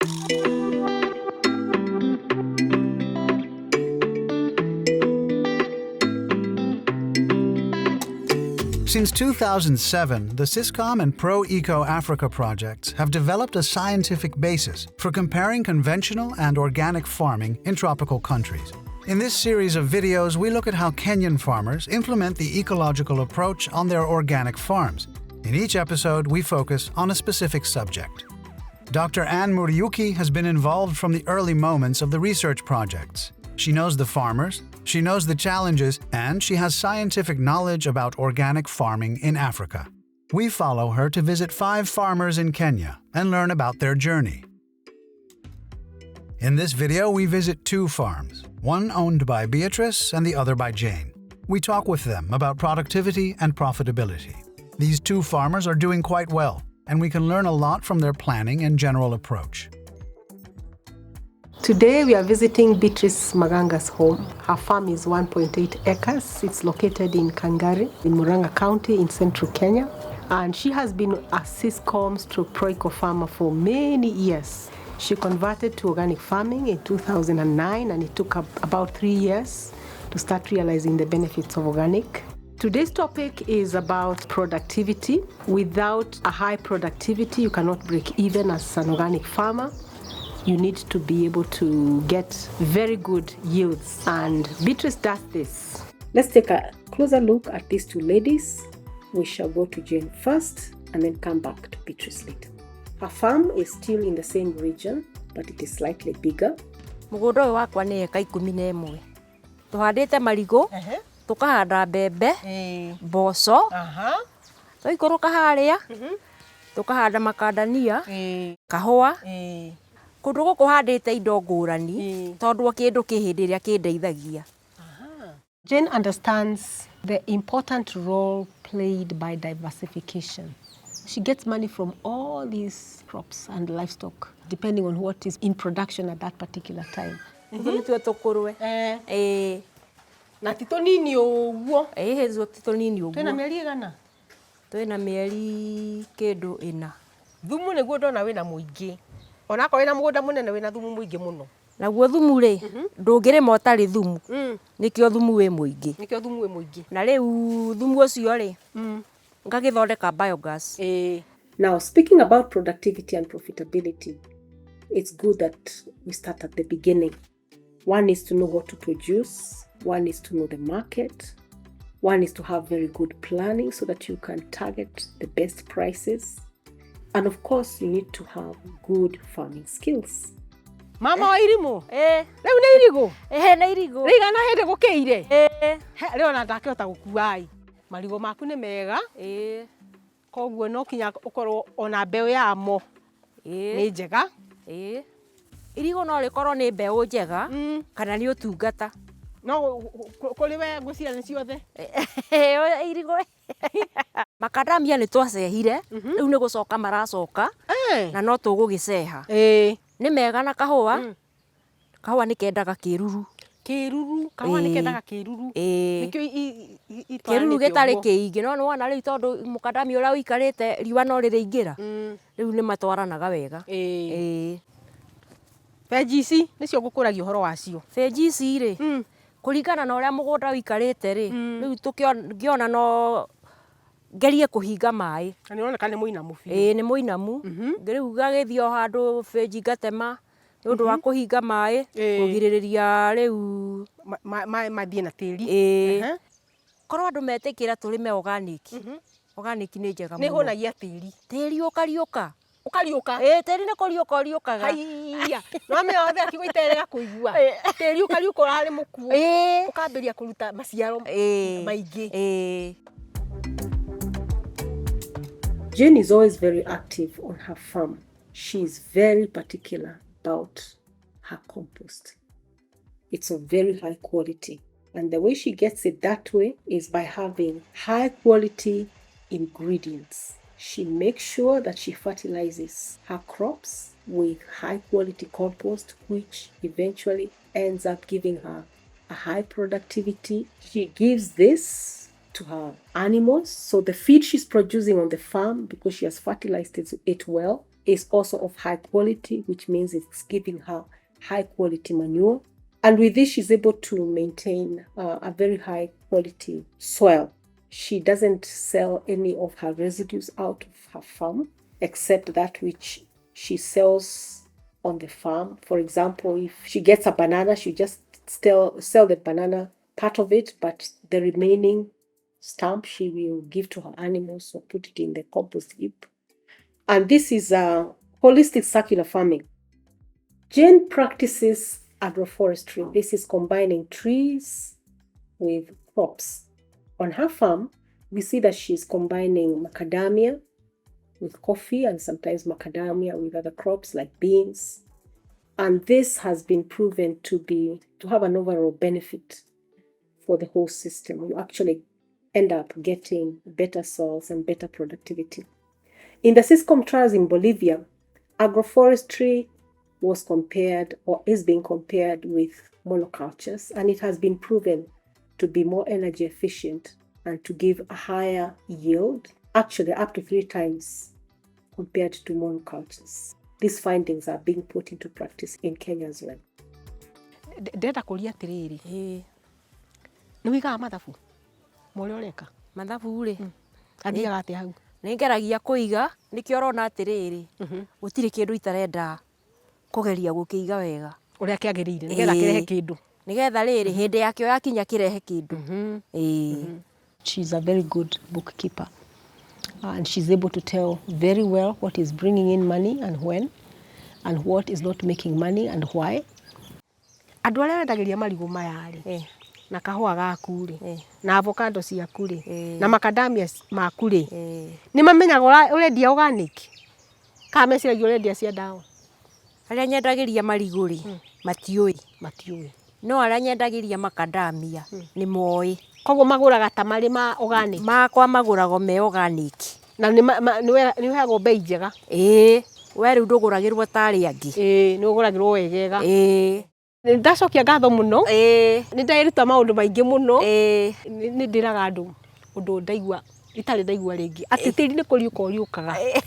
Since 2007, the Syscom and Pro-Eco Africa projects have developed a scientific basis for comparing conventional and organic farming in tropical countries. In this series of videos, we look at how Kenyan farmers implement the ecological approach on their organic farms. In each episode, we focus on a specific subject. Dr. Anne Muriuki has been involved from the early moments of the research projects. She knows the farmers, she knows the challenges, and she has scientific knowledge about organic farming in Africa. We follow her to visit 5 farmers in Kenya and learn about their journey. In this video, we visit 2 farms, one owned by Beatrice and the other by Jane. We talk with them about productivity and profitability. These 2 farmers are doing quite well, and we can learn a lot from their planning and general approach. Today we are visiting Beatrice Maganga's home. Her farm is 1.8 acres. It's located in Kangari, in Murang'a County in central Kenya. And she has been a Syscom/Pro-Eco farmer for many years. She converted to organic farming in 2009, and it took about 3 years to start realizing the benefits of organic. Today's topic is about productivity. Without a high productivity, you cannot break even as an organic farmer. You need to be able to get very good yields, and Beatrice does this. Let's take a closer look at these 2 ladies. We shall go to Jane first and then come back to Beatrice later. Her farm is still in the same region, but it is slightly bigger. Mugunda uyu wakwa ni eka 11. Tuhandite marigo, tukahanda mbembe, mboco, twaikũrũka haria, tukahanda makandania, kahũa. Kundu guku handite indo ngurani tondu kindu ki hindi iria kindeithagia. Jane understands the important role played by diversification. She gets money from all these crops and livestock, depending on what is in production at that particular time. Nitwe tukurwe. Na tito nini uguo? Hezo tito nini uguo. Twina mieri igana? Twina mieri kindu 4. Thumu niguo ndona wina muingi. Ona ko wina mugunda munene wina thumu muingi muno. Naguo thumu ri ndungirima utari thumu. Nikio thumu wi muingi. Nikio thumu wi muingi. Na riu thumu ucio ri ngagithondeka biogas. Now, speaking about productivity and profitability, it's good that we start at the beginning. One is to know what to produce. One is to know the market. One is to have very good planning so that you can target the best prices. And of course, you need to have good farming skills. Mama wa irimu? Leo na irigo? Na irigo. Rigana hende gukiire? Leo na ndakihota gukua ai. Marigo maku ni mega. Koguo no kinya ukorwo ona mbeu yamo. Ni njega. Irigo no rikorwo ni mbeu njega kana ni utungata. No kuri we ngwicira ni ciothe. Irigo. Makadamia ni twacehire riu ni gucoka maracoka na no tugugiceha. Ni mega na kahua. Kahua ni kendaga kiruru. Kahua ni kendaga kiruru. Nikio kiruru gitari kiingi no wana riu tondu mukadamia uria uikarite riwa no ririingira. Riu ni matwaranaga wega. Fejisi nicio ngukuragia uhoro wacio. Fejisi ri kuringana na uria mugunda uikarite ri riu tukiona no ngerie kuhinga mai. Ni uroneka ni muinamu biu. Ni muinamu. Riu gagithio handu feji gatema ni undu wa kuhinga mai kugiririria riu mai mathie na tiri. Korwo andu metikira turime organic. Organic ni njega muno. Ni honagia tiri. Tiri ukariuka. Ukariuka? Tiri ni kuriuka uriukaga. Haiya. No me othe akigwa iterega kuigua. Tiri ukariuka urari mukuo. Ukambiria kuruta maciaro maingi. Jane is always very active on her farm. She is very particular about her compost. It's of very high quality. And the way she gets it that way is by having high quality ingredients. She makes sure that she fertilizes her crops with high quality compost, which eventually ends up giving her a high productivity. She gives this to her animals. So the feed she's producing on the farm, because she has fertilized it well, is also of high quality, which means it's giving her high quality manure. And with this, she's able to maintain a very high quality soil. She doesn't sell any of her residues out of her farm, except that which she sells on the farm. For example, if she gets a banana, she just sell the banana part of it, but the remaining stump she will give to her animals or put it in the compost heap. And this is a holistic circular farming. Jane practices agroforestry. This is combining trees with crops. On her farm, we see that she's combining macadamia with coffee and sometimes macadamia with other crops like beans. And this has been proven to have an overall benefit for the whole system. You actually end up getting better soils and better productivity. In the SISCOM trials in Bolivia, agroforestry was compared or is being compared with monocultures, and it has been proven to be more energy efficient and to give a higher yield, actually up to 3 times compared to monocultures. These findings are being put into practice in Kenya as well. Ndenda kuria atiriri. Nĩ wigaga mathabu? Mũrĩa ũreka? Mathabu rĩ. Athiaga atĩa hau? Nĩ ngeragia kũiga, nĩkĩo ũrona atĩrĩrĩ. Gũtirĩ kĩndũ itarenda kũgeria gũkĩiga wega. Ũrĩa kĩagĩrĩire nĩgetha kĩrehe kĩndũ. Nĩgetha rĩrĩ hĩndĩ yakĩo yakinya kĩrehe kĩndũ. She's a very good bookkeeper. And she's able to tell very well what is bringing in money and when, and what is not making money and why. Andũ arĩa wendagĩria marigũ maya rĩ, na kahũa gaku rĩ, na avocado ciaku rĩ, na macadamia maku rĩ, nĩ mamenyaga ũrendia organic, kana meciragia ũrendia cia ndawa. Arĩa nyendagĩria marigũ rĩ, matiũĩ. No arĩa nyendagĩria macadamia nĩ moĩ. Koguo magũraga ta marĩ ma organic. Makwa magũragwo me organic. Na nĩ ũheagwo bei njega. We rĩu ndũgũragĩrwo ta arĩa angĩ. Nĩ ũgũragĩrwo wegega. Nĩ ndacokia ngatho mũno. Nĩ ndaĩruta maũndũ maingĩ mũno. Nĩ ndĩraga andũ ũndũ ndaigua itarĩ ndaigua rĩngĩ. Atĩ tĩri nĩ kũriũka ũriũkaga.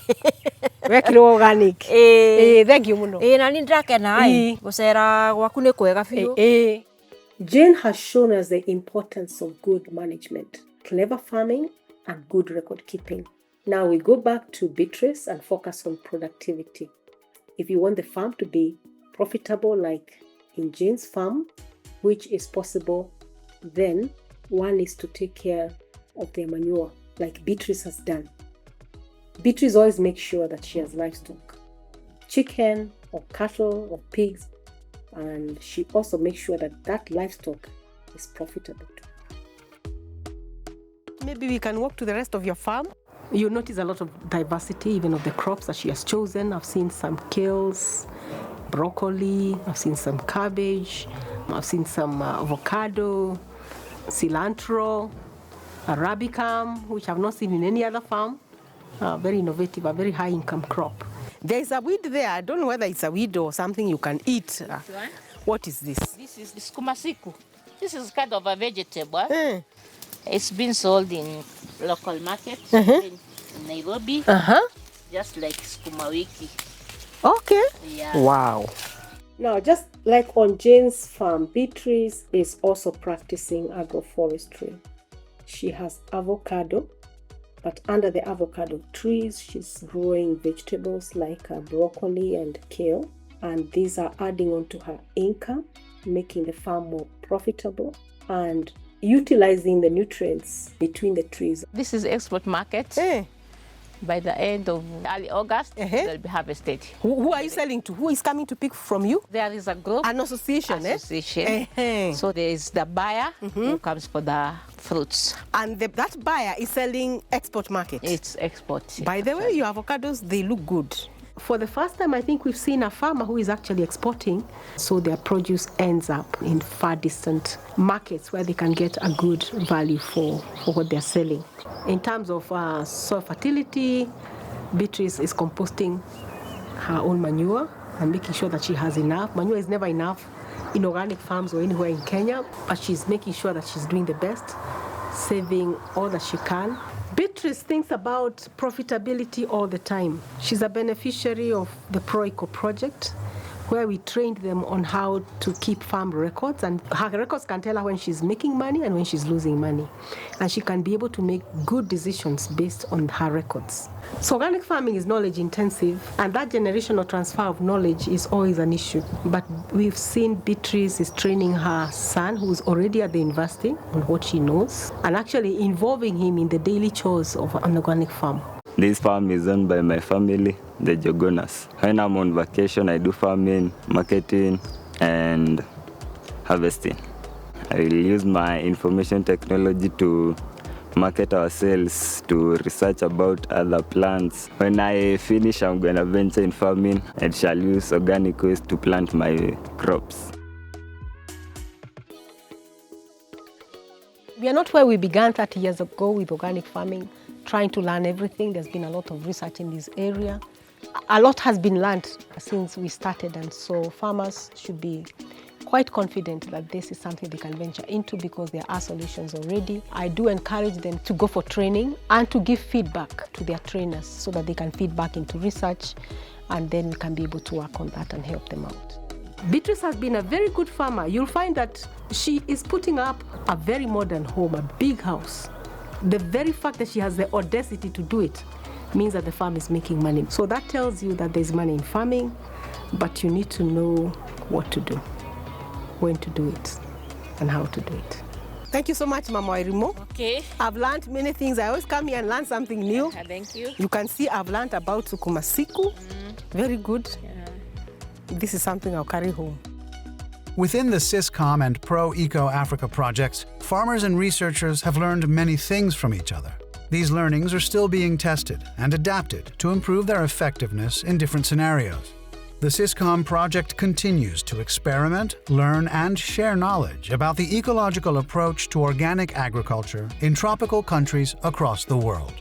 Wekĩrwo organic. Thengiũ mũno. Na niĩ ndĩrakena gũcera gwaku nĩ kwega biũ. Jane has shown us the importance of good management, clever farming, and good record keeping. Now we go back to Beatrice and focus on productivity. If you want the farm to be profitable like in Jane's farm, which is possible, then one is to take care of their manure like Beatrice has done. Beatrice always makes sure that she has livestock, chicken or cattle or pigs, and she also makes sure that livestock is profitable too. Maybe we can walk to the rest of your farm. You notice a lot of diversity even of the crops that she has chosen. I've seen some kales, broccoli, I've seen some cabbage, I've seen some avocado, cilantro, arabicum, which I've not seen in any other farm. Very innovative, a very high income crop. There's a weed there. I don't know whether it's a weed or something you can eat. What is this? This is skumasiku. This is kind of a vegetable. It's been sold in local markets in Nairobi, just like skuma wiki. Okay. Yeah. Wow. Now, just like on Jane's farm, Beatrice is also practicing agroforestry. She has avocado, but under the avocado trees, she's growing vegetables like broccoli and kale. And these are adding on to her income, making the farm more profitable and utilizing the nutrients between the trees. This is export market. By the end of early August, they'll be harvested. Who are you selling to? Who is coming to pick from you? There is a group. An association. So there is the buyer who comes for the fruits. And that buyer is selling export market? It's export. By the way, your avocados, they look good. For the first time, I think we've seen a farmer who is actually exporting, so their produce ends up in far distant markets where they can get a good value for what they're selling. In terms of soil fertility, Beatrice is composting her own manure and making sure that she has enough. Manure is never enough in organic farms or anywhere in Kenya, but she's making sure that she's doing the best, saving all that she can. Beatrice Beatrice thinks about profitability all the time. She's a beneficiary of the Pro-Eco project, where we trained them on how to keep farm records, and her records can tell her when she's making money and when she's losing money. And she can be able to make good decisions based on her records. So organic farming is knowledge intensive, and that generational transfer of knowledge is always an issue. But we've seen Beatrice is training her son, who's already at the university, on what she knows, and actually involving him in the daily chores of an organic farm. This farm is owned by my family, the Jogonas. When I'm on vacation, I do farming, marketing, and harvesting. I will use my information technology to market our sales, to research about other plants. When I finish, I'm going to venture in farming and shall use organic waste to plant my crops. We are not where we began 30 years ago with organic farming, trying to learn everything. There's been a lot of research in this area. A lot has been learned since we started, and so farmers should be quite confident that this is something they can venture into because there are solutions already. I do encourage them to go for training and to give feedback to their trainers so that they can feed back into research, and then we can be able to work on that and help them out. Beatrice has been a very good farmer. You'll find that she is putting up a very modern home, a big house. The very fact that she has the audacity to do it means that the farm is making money. So that tells you that there's money in farming, but you need to know what to do, when to do it, and how to do it. Thank you so much, Mama Wairimu. Okay. I've learned many things. I always come here and learn something new. Thank you. You can see I've learned about sukuma siku. Very good. This is something I'll carry home. Within the SysCom and Pro-Eco Africa projects, farmers and researchers have learned many things from each other. These learnings are still being tested and adapted to improve their effectiveness in different scenarios. The SysCom project continues to experiment, learn, and share knowledge about the ecological approach to organic agriculture in tropical countries across the world.